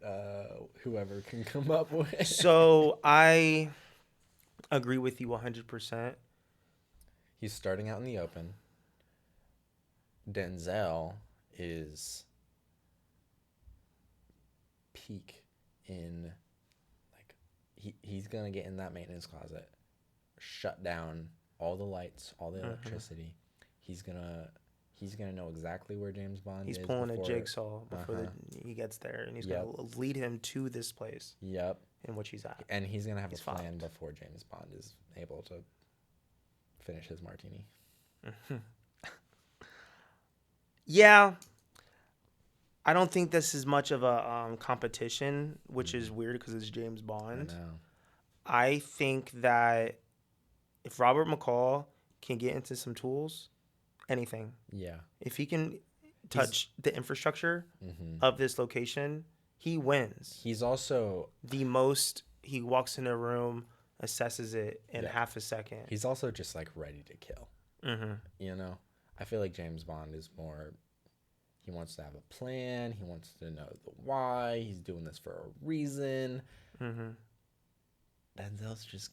[SPEAKER 1] whoever can come up with.
[SPEAKER 2] So I agree with you 100%.
[SPEAKER 1] He's starting out in the open. Denzel is peak in like he's gonna get in that maintenance closet, shut down all the lights, all the
[SPEAKER 2] Mm-hmm.
[SPEAKER 1] electricity. He's gonna he's gonna know exactly where James Bond
[SPEAKER 2] He's
[SPEAKER 1] is
[SPEAKER 2] pulling a
[SPEAKER 1] before.
[SPEAKER 2] jigsaw
[SPEAKER 1] Uh
[SPEAKER 2] before
[SPEAKER 1] huh.
[SPEAKER 2] he gets there, and he's
[SPEAKER 1] Yep.
[SPEAKER 2] gonna lead him to this place
[SPEAKER 1] Yep.
[SPEAKER 2] in which he's at.
[SPEAKER 1] And he's gonna have a
[SPEAKER 2] He's
[SPEAKER 1] plan
[SPEAKER 2] fucked.
[SPEAKER 1] before James Bond is able to finish his martini.
[SPEAKER 2] Yeah, I don't think this is much of a competition, which is weird because it's James
[SPEAKER 1] I
[SPEAKER 2] Bond.
[SPEAKER 1] know.
[SPEAKER 2] I think that if Robert McCall can get into some tools, anything,
[SPEAKER 1] Yeah.
[SPEAKER 2] if he can
[SPEAKER 1] He's
[SPEAKER 2] touch the infrastructure
[SPEAKER 1] hmm
[SPEAKER 2] of this location, he wins.
[SPEAKER 1] he's also
[SPEAKER 2] The most, he walks in a room, assesses it in
[SPEAKER 1] yep.
[SPEAKER 2] half a second.
[SPEAKER 1] He's also just like ready to kill.
[SPEAKER 2] Mm-hmm.
[SPEAKER 1] You know? I feel like James Bond is more he wants to have a plan, he wants to know the why, he's doing this for a reason.
[SPEAKER 2] Mm-hmm.
[SPEAKER 1] Denzel's just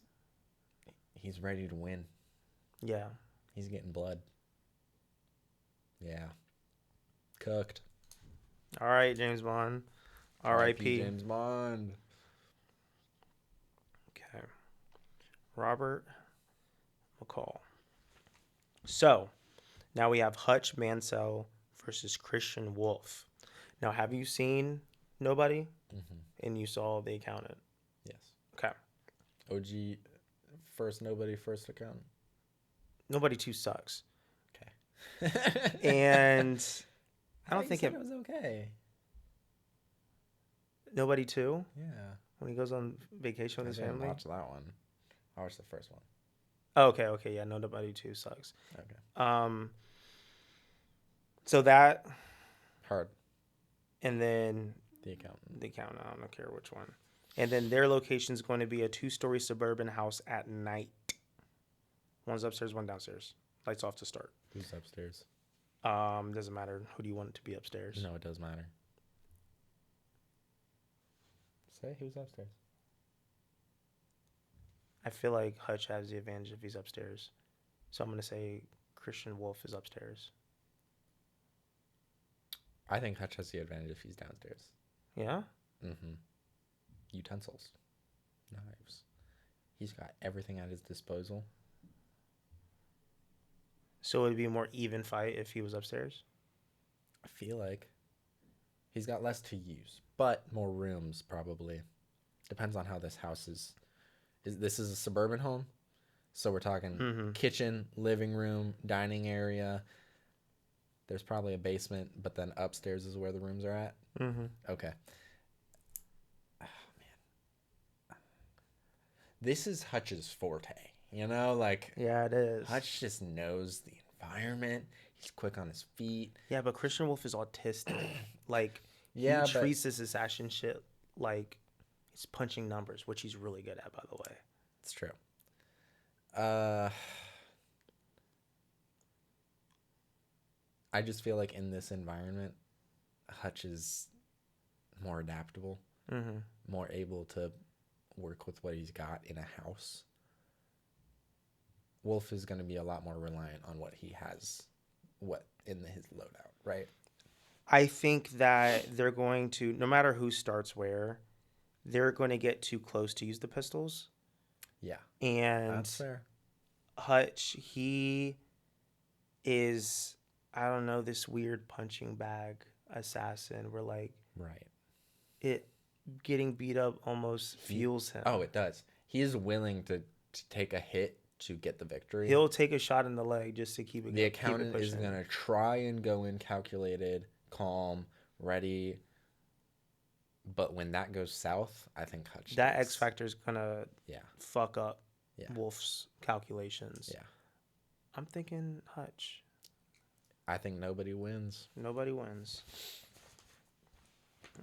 [SPEAKER 1] he's ready to win.
[SPEAKER 2] Yeah.
[SPEAKER 1] He's getting blood. Yeah. Cooked.
[SPEAKER 2] All right, James Bond.
[SPEAKER 1] R.I.P.
[SPEAKER 2] R.I.P.
[SPEAKER 1] James Bond.
[SPEAKER 2] Okay. Robert McCall. So now we have Hutch Mansell versus Christian Wolf. Now, have you seen Nobody? And you saw The Accountant?
[SPEAKER 1] Yes.
[SPEAKER 2] Okay.
[SPEAKER 1] OG first nobody first account.
[SPEAKER 2] Nobody 2 sucks.
[SPEAKER 1] Okay.
[SPEAKER 2] And I
[SPEAKER 1] I
[SPEAKER 2] don't
[SPEAKER 1] thought you
[SPEAKER 2] think
[SPEAKER 1] said it was okay.
[SPEAKER 2] Nobody 2,
[SPEAKER 1] Yeah.
[SPEAKER 2] when he goes on vacation
[SPEAKER 1] I
[SPEAKER 2] with his
[SPEAKER 1] didn't
[SPEAKER 2] family.
[SPEAKER 1] watch that one. I watched the first one.
[SPEAKER 2] Oh, okay. Yeah, Nobody 2 sucks.
[SPEAKER 1] Okay.
[SPEAKER 2] So that,
[SPEAKER 1] Hard.
[SPEAKER 2] and then
[SPEAKER 1] The accountant.
[SPEAKER 2] The Accountant, I don't care which one. And then their location is going to be a 2-story suburban house at night. One's upstairs, one downstairs. Lights off to start.
[SPEAKER 1] Who's upstairs?
[SPEAKER 2] Doesn't matter. Who do you want it to be upstairs?
[SPEAKER 1] No, it does matter. Say who's upstairs.
[SPEAKER 2] I feel like Hutch has the advantage if he's upstairs. So I'm going to say Christian Wolf is upstairs.
[SPEAKER 1] I think Hutch has the advantage if he's downstairs.
[SPEAKER 2] Yeah?
[SPEAKER 1] Mm-hmm. Utensils. Knives. He's got everything at his disposal.
[SPEAKER 2] So it would be a more even fight if he was upstairs?
[SPEAKER 1] I feel like he's got less to use, but more rooms probably. Depends on how this house is. This is a suburban home? So we're talking
[SPEAKER 2] Mm-hmm.
[SPEAKER 1] kitchen, living room, dining area. There's probably a basement, but then upstairs is where the rooms are at.
[SPEAKER 2] Mm-hmm.
[SPEAKER 1] Okay. Oh, man. This is Hutch's forte. You know, like
[SPEAKER 2] Yeah, it is.
[SPEAKER 1] Hutch just knows the environment. He's quick on his feet.
[SPEAKER 2] Yeah, but Christian Wolf is autistic. Like,
[SPEAKER 1] Yeah,
[SPEAKER 2] he
[SPEAKER 1] but
[SPEAKER 2] treats this assassin shit like he's punching numbers, which he's really good at, by the way.
[SPEAKER 1] it's true. I just feel like in this environment, Hutch is more adaptable,
[SPEAKER 2] Mm-hmm.
[SPEAKER 1] more able to work with what he's got in a house. Wolf is going to be a lot more reliant on what he has, what in his loadout, right?
[SPEAKER 2] I think that they're going to, no matter who starts where, they're going to get too close to use the pistols.
[SPEAKER 1] Yeah,
[SPEAKER 2] And
[SPEAKER 1] that's fair.
[SPEAKER 2] Hutch, he is, I don't know, this weird punching bag assassin where, like,
[SPEAKER 1] Right.
[SPEAKER 2] it getting beat up almost fuels him.
[SPEAKER 1] Oh, it does. He is willing to take a hit to get the victory.
[SPEAKER 2] He'll take a shot in the leg just to keep it.
[SPEAKER 1] The accountant
[SPEAKER 2] keep it
[SPEAKER 1] is going to try and go in calculated, calm, ready. But when that goes south, I think Hutch.
[SPEAKER 2] That X factor is gonna
[SPEAKER 1] Yeah.
[SPEAKER 2] fuck up
[SPEAKER 1] Yeah.
[SPEAKER 2] Wolf's calculations.
[SPEAKER 1] Yeah.
[SPEAKER 2] I'm thinking Hutch.
[SPEAKER 1] I think nobody wins.
[SPEAKER 2] Nobody wins.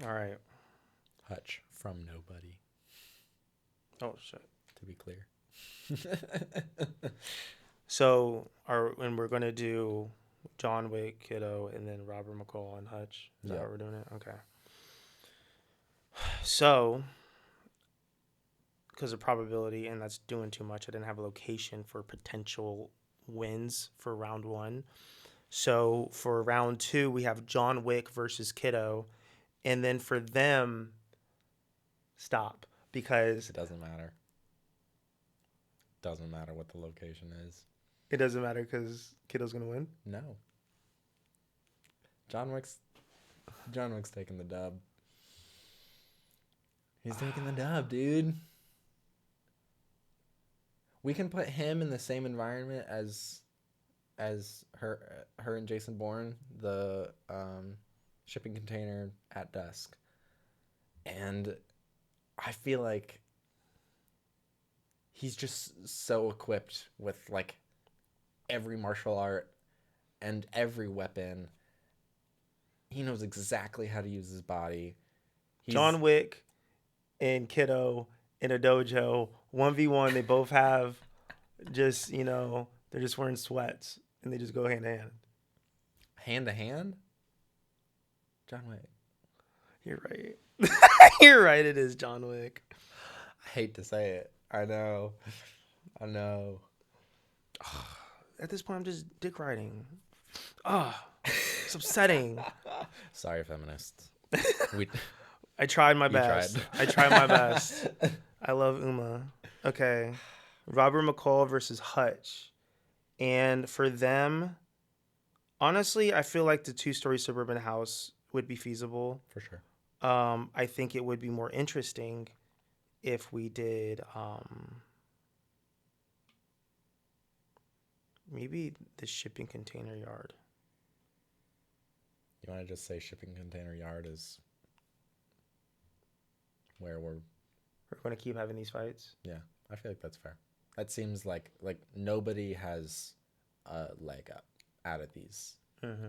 [SPEAKER 2] All right.
[SPEAKER 1] Hutch from nobody,
[SPEAKER 2] Oh shit.
[SPEAKER 1] to be clear.
[SPEAKER 2] So, when we're gonna do John Wick, Kiddo, and then Robert McCall and Hutch. Is that
[SPEAKER 1] Yeah.
[SPEAKER 2] how we're doing it? Okay. So, because of probability, and that's doing too much, I didn't have a location for potential wins for round one. So for round two, we have John Wick versus Kiddo. And then for them, stop. Because
[SPEAKER 1] It doesn't matter. Doesn't matter what the location is.
[SPEAKER 2] it doesn't matter because Kiddo's going to win.
[SPEAKER 1] No. John Wick's taking the dub. He's taking the dub, dude. We can put him in the same environment as her and Jason Bourne, the shipping container at dusk. And I feel like he's just so equipped with like every martial art and every weapon. He knows exactly how to use his body.
[SPEAKER 2] John Wick and Kiddo in a dojo, 1v1. They both have just, they're just wearing sweats and they just go hand to hand.
[SPEAKER 1] Hand to hand? John Wick.
[SPEAKER 2] You're right. You're right. It is John Wick.
[SPEAKER 1] I hate to say it. I know.
[SPEAKER 2] At this point, I'm just dick riding. It's upsetting.
[SPEAKER 1] Sorry, feminists.
[SPEAKER 2] I tried my best. I tried my best. I love Uma. Okay. Robert McCall versus Hutch. And for them, honestly, I feel like the 2-story suburban house would be feasible.
[SPEAKER 1] For sure.
[SPEAKER 2] I think it would be more interesting if we did maybe the shipping container yard.
[SPEAKER 1] You want to just say shipping container yard is where we're
[SPEAKER 2] going to keep having these fights?
[SPEAKER 1] Yeah, I feel like that's fair. That seems like nobody has a leg up out of these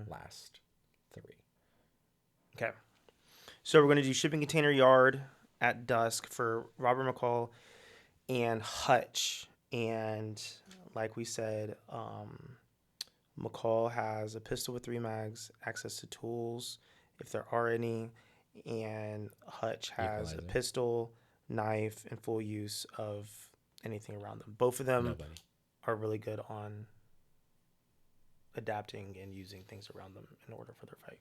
[SPEAKER 1] last three.
[SPEAKER 2] Okay. So we're going to do shipping container yard at dusk for Robert McCall and Hutch. And like we said, McCall has a pistol with 3 mags, access to tools if there are any, and Hutch has a pistol, knife, and full use of anything around them. Both of them are really good on adapting and using things around them in order for their fight.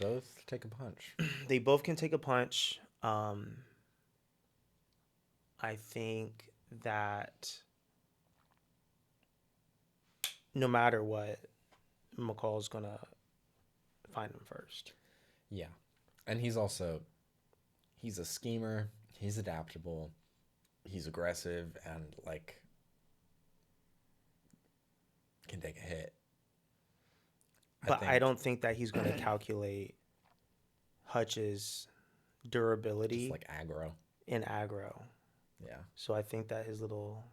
[SPEAKER 1] Both take a punch.
[SPEAKER 2] They both can take a punch. I think that no matter what, McCall's going to find him first.
[SPEAKER 1] Yeah. And he's a schemer. He's adaptable. He's aggressive and can take a hit.
[SPEAKER 2] But I don't think that he's going to calculate Hutch's durability.
[SPEAKER 1] Just aggro.
[SPEAKER 2] In aggro.
[SPEAKER 1] Yeah.
[SPEAKER 2] So I think that his little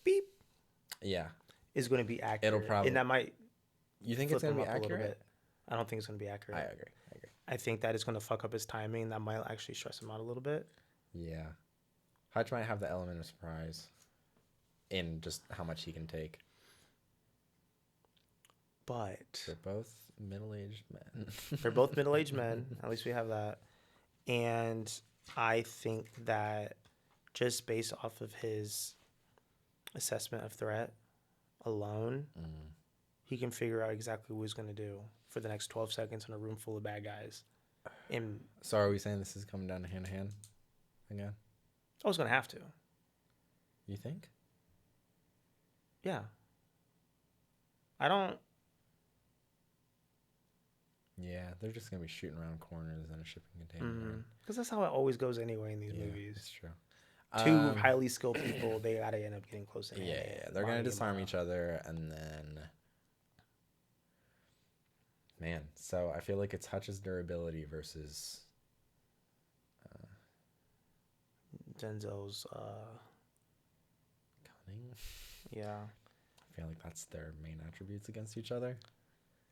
[SPEAKER 2] beep.
[SPEAKER 1] Yeah.
[SPEAKER 2] Is going to be accurate.
[SPEAKER 1] It'll probably.
[SPEAKER 2] And that might.
[SPEAKER 1] You think it's going to be accurate?
[SPEAKER 2] I don't think it's going to be accurate.
[SPEAKER 1] I agree.
[SPEAKER 2] I think that it's going to fuck up his timing. That might actually stress him out a little bit.
[SPEAKER 1] Yeah. Hutch might have the element of surprise in just how much he can take.
[SPEAKER 2] But
[SPEAKER 1] they're both middle-aged men.
[SPEAKER 2] They're both middle-aged men. At least we have that. And I think that just based off of his assessment of threat alone, he can figure out exactly what he's going to do for the next 12 seconds in a room full of bad guys. And
[SPEAKER 1] so are we saying this is coming down to hand-to-hand again?
[SPEAKER 2] I was going to have to.
[SPEAKER 1] You think?
[SPEAKER 2] Yeah. I don't...
[SPEAKER 1] Yeah, they're just going to be shooting around corners in a shipping container.
[SPEAKER 2] Because that's how it always goes anyway in these movies.
[SPEAKER 1] It's true.
[SPEAKER 2] Two highly skilled people, they got to end up getting close to
[SPEAKER 1] Yeah, they're going to disarm each other and then... Man, so I feel like it's Hutch's durability versus...
[SPEAKER 2] Denzel's...
[SPEAKER 1] cunning?
[SPEAKER 2] Yeah.
[SPEAKER 1] I feel like that's their main attributes against each other.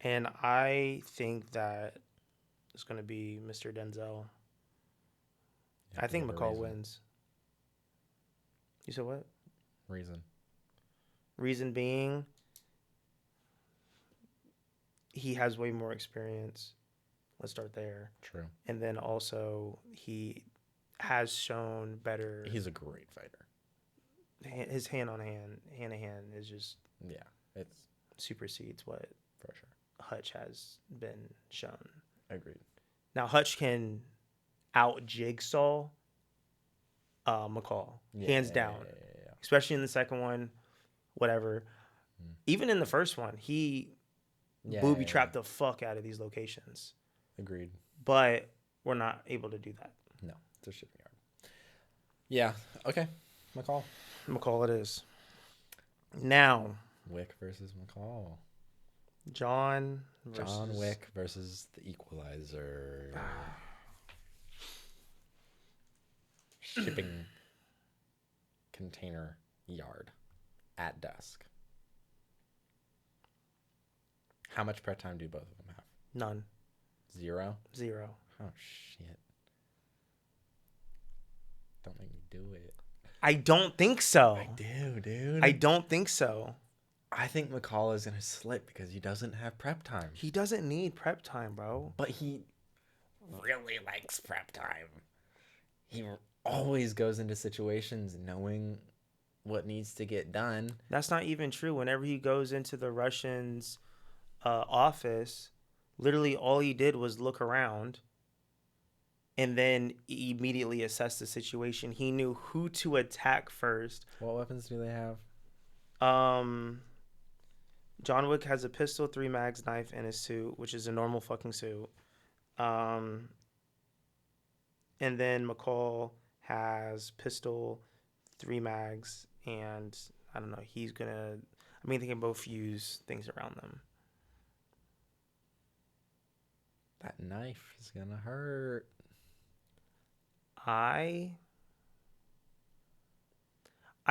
[SPEAKER 2] And I think that it's going to be Mr. Denzel. I think McCall wins. You said what?
[SPEAKER 1] Reason.
[SPEAKER 2] Reason being, he has way more experience. Let's start there.
[SPEAKER 1] True.
[SPEAKER 2] And then also he has shown better.
[SPEAKER 1] He's a great fighter.
[SPEAKER 2] His hand to hand is just
[SPEAKER 1] it's
[SPEAKER 2] supersedes what
[SPEAKER 1] for sure
[SPEAKER 2] Hutch has been shown.
[SPEAKER 1] Agreed.
[SPEAKER 2] Now Hutch can out jigsaw McCall hands down, especially in the second one. Whatever. Even in the first one, he booby trapped the fuck out of these locations.
[SPEAKER 1] Agreed.
[SPEAKER 2] But we're not able to do that.
[SPEAKER 1] No, it's a shipping yard. Yeah. Okay. McCall.
[SPEAKER 2] McCall it is. Now.
[SPEAKER 1] Wick versus McCall.
[SPEAKER 2] John
[SPEAKER 1] Wick versus the Equalizer. Shipping container yard at dusk. How much prep time do both of them have?
[SPEAKER 2] None.
[SPEAKER 1] 0?
[SPEAKER 2] 0.
[SPEAKER 1] Oh, shit. Don't make me do it.
[SPEAKER 2] I don't think so.
[SPEAKER 1] I do, dude.
[SPEAKER 2] I don't think so.
[SPEAKER 1] I think McCall is going to slip because he doesn't have prep time.
[SPEAKER 2] He doesn't need prep time, bro.
[SPEAKER 1] But he really likes prep time. He always goes into situations knowing what needs to get done.
[SPEAKER 2] That's not even true. Whenever he goes into the Russians' office, literally all he did was look around and then immediately assess the situation. He knew who to attack first.
[SPEAKER 1] What weapons do they have?
[SPEAKER 2] John Wick has a pistol, 3 mags, knife, and a suit, which is a normal fucking suit. And then McCall has pistol, 3 mags, and I don't know. He's gonna. I mean, they can both use things around them.
[SPEAKER 1] That knife is gonna hurt.
[SPEAKER 2] I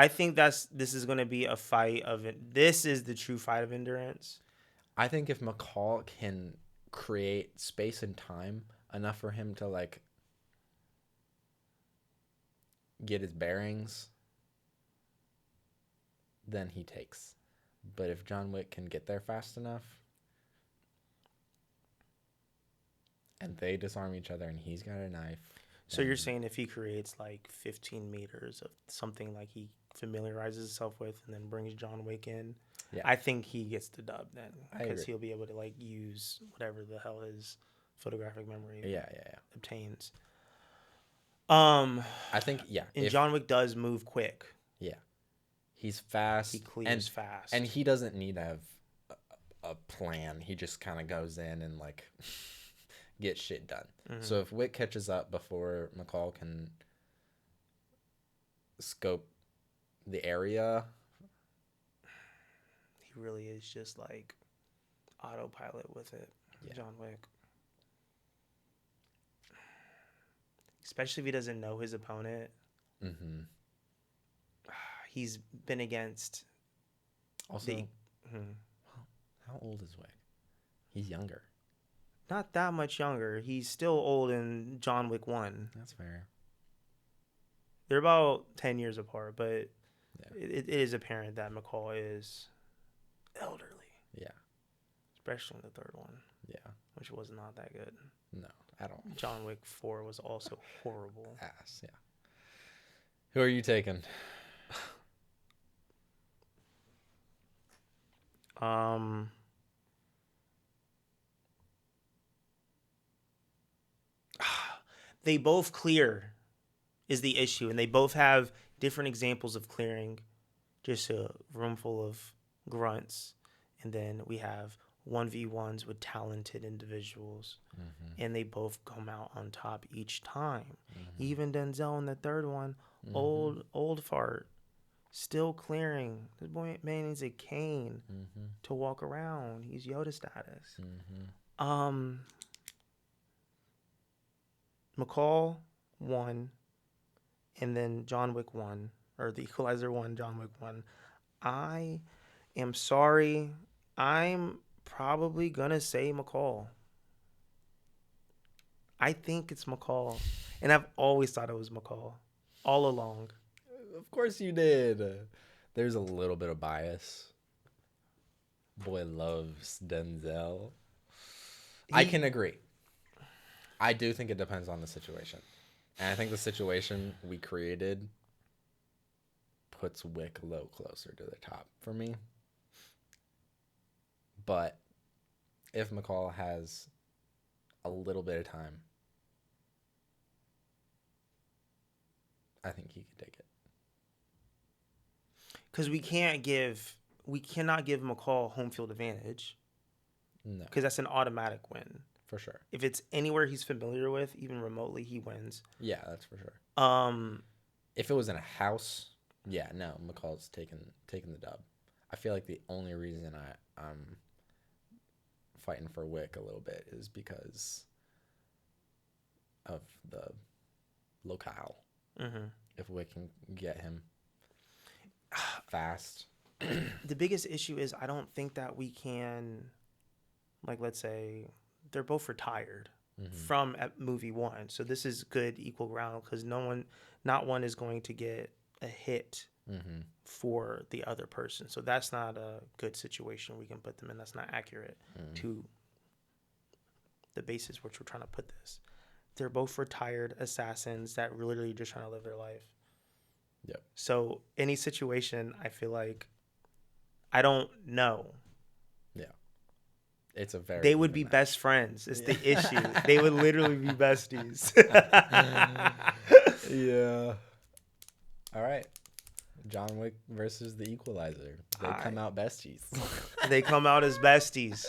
[SPEAKER 2] think this is going to be a fight of it. This is the true fight of endurance.
[SPEAKER 1] I think if McCall can create space and time enough for him to like get his bearings, then he takes. But if John Wick can get there fast enough and they disarm each other and he's got a knife.
[SPEAKER 2] So you're saying if he creates like 15 meters of something like he familiarizes himself with and then brings John Wick in, I think he gets the dub then because he'll be able to like use whatever the hell his photographic memory obtains.
[SPEAKER 1] I think
[SPEAKER 2] and John Wick does move quick.
[SPEAKER 1] Yeah, he's fast.
[SPEAKER 2] He clears fast,
[SPEAKER 1] and he doesn't need to have a plan. He just kind of goes in and like get shit done. Mm-hmm. So if Wick catches up before McCall can scope the area,
[SPEAKER 2] he really is just like autopilot with it. John Wick. Especially if he doesn't know his opponent.
[SPEAKER 1] Mm-hmm.
[SPEAKER 2] He's been against.
[SPEAKER 1] Also, how old is Wick? He's younger.
[SPEAKER 2] Not that much younger. He's still old in John Wick 1.
[SPEAKER 1] That's fair.
[SPEAKER 2] They're about 10 years apart, but it is apparent that McCall is elderly.
[SPEAKER 1] Yeah.
[SPEAKER 2] Especially in the third one.
[SPEAKER 1] Yeah.
[SPEAKER 2] Which was not that good.
[SPEAKER 1] No, at all.
[SPEAKER 2] John Wick 4 was also horrible.
[SPEAKER 1] Ass, yeah. Who are you taking?
[SPEAKER 2] They both clear is the issue, and they both have different examples of clearing. Just a room full of grunts, and then we have 1v1s with talented individuals, and they both come out on top each time. Even Denzel in the third one, old fart, still clearing. This boy man needs a cane to walk around. He's Yoda status. McCall 1, and then John Wick 1, or the Equalizer 1, John Wick 1. I am sorry. I'm probably going to say McCall. I think it's McCall. And I've always thought it was McCall. All along.
[SPEAKER 1] Of course you did. There's a little bit of bias. Boy loves Denzel. I can agree. I do think it depends on the situation. And I think the situation we created puts Wick a little closer to the top for me. But if McCall has a little bit of time, I think he could take it.
[SPEAKER 2] Because we cannot give McCall home field advantage.
[SPEAKER 1] No.
[SPEAKER 2] Because that's an automatic win.
[SPEAKER 1] For sure.
[SPEAKER 2] If it's anywhere he's familiar with, even remotely, he wins.
[SPEAKER 1] Yeah, that's for sure. If it was in a house, yeah, no, McCall's taking the dub. I feel like the only reason I'm fighting for Wick a little bit is because of the locale.
[SPEAKER 2] Mm-hmm.
[SPEAKER 1] If Wick can get him fast.
[SPEAKER 2] The biggest issue is I don't think that we can, like, let's say they're both retired from movie one. So this is good equal ground because not one is going to get a hit for the other person. So that's not a good situation we can put them in. That's not accurate to the basis which we're trying to put this. They're both retired assassins that literally just trying to live their life.
[SPEAKER 1] Yep.
[SPEAKER 2] So any situation, I feel like, I don't know.
[SPEAKER 1] Yeah. It's a very.
[SPEAKER 2] They would be best friends. Is the issue. They would literally be besties.
[SPEAKER 1] Yeah. All right. John Wick versus the Equalizer. They come out besties.
[SPEAKER 2] They come out as besties.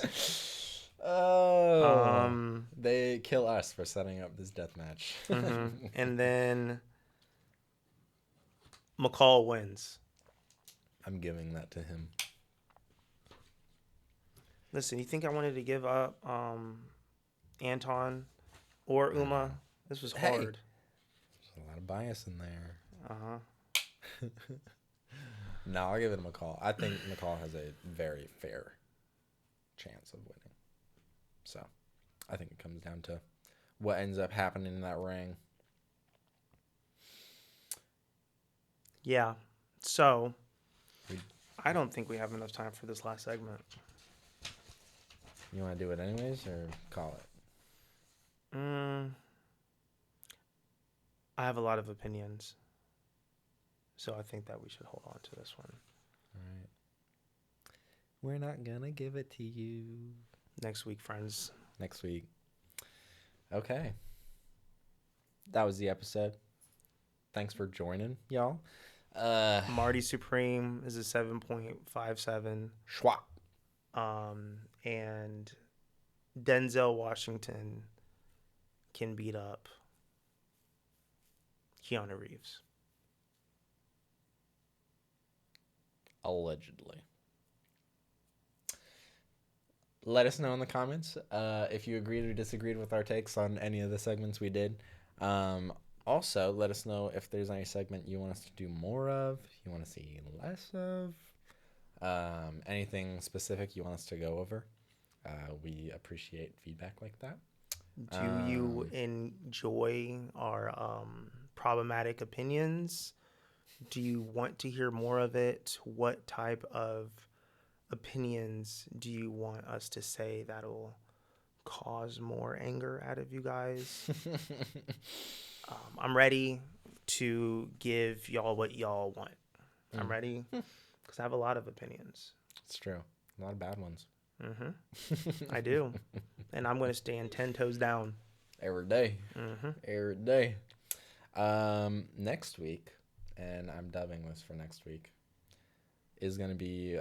[SPEAKER 1] Oh. They kill us for setting up this death match.
[SPEAKER 2] And then McCall wins.
[SPEAKER 1] I'm giving that to him.
[SPEAKER 2] Listen, you think I wanted to give up Anton or Uma? This was hard.
[SPEAKER 1] There's a lot of bias in there.
[SPEAKER 2] Uh-huh.
[SPEAKER 1] No, I'll give it to McCall. I think McCall has a very fair chance of winning. So, I think it comes down to what ends up happening in that ring.
[SPEAKER 2] Yeah. So, I don't think we have enough time for this last segment.
[SPEAKER 1] You want to do it anyways or call it?
[SPEAKER 2] I have a lot of opinions. So I think that we should hold on to this one.
[SPEAKER 1] All right. We're not going to give it to you.
[SPEAKER 2] Next week, friends.
[SPEAKER 1] Next week. Okay. That was the episode. Thanks for joining, y'all.
[SPEAKER 2] Marty Supreme is a 7.57.
[SPEAKER 1] Schwab.
[SPEAKER 2] And Denzel Washington can beat up Keanu Reeves.
[SPEAKER 1] Allegedly. Let us know in the comments if you agreed or disagreed with our takes on any of the segments we did. Also, let us know if there's any segment you want us to do more of, you want to see less of, anything specific you want us to go over. We appreciate feedback like that.
[SPEAKER 2] Do you enjoy our problematic opinions? Do you want to hear more of it? What type of opinions do you want us to say that'll cause more anger out of you guys? I'm ready to give y'all what y'all want. I'm ready because I have a lot of opinions.
[SPEAKER 1] It's true. A lot of bad ones.
[SPEAKER 2] I do. And I'm going to stand 10 toes down.
[SPEAKER 1] Every day. Every day. Next week, and I'm dubbing this for next week, is going to be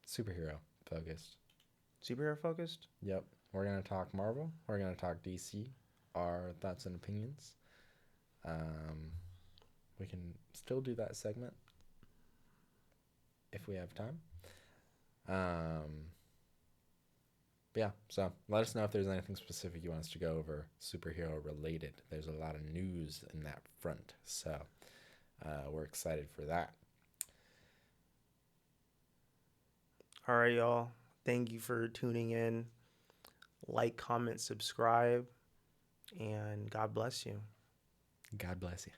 [SPEAKER 1] superhero focused.
[SPEAKER 2] Superhero focused?
[SPEAKER 1] Yep. We're going to talk Marvel. We're going to talk DC. Our thoughts and opinions. We can still do that segment if we have time. Yeah, so let us know if there's anything specific you want us to go over superhero related. There's a lot of news in that front, so we're excited for that.
[SPEAKER 2] All right, y'all. Thank you for tuning in. Like, comment, subscribe, and God bless you.
[SPEAKER 1] God bless you.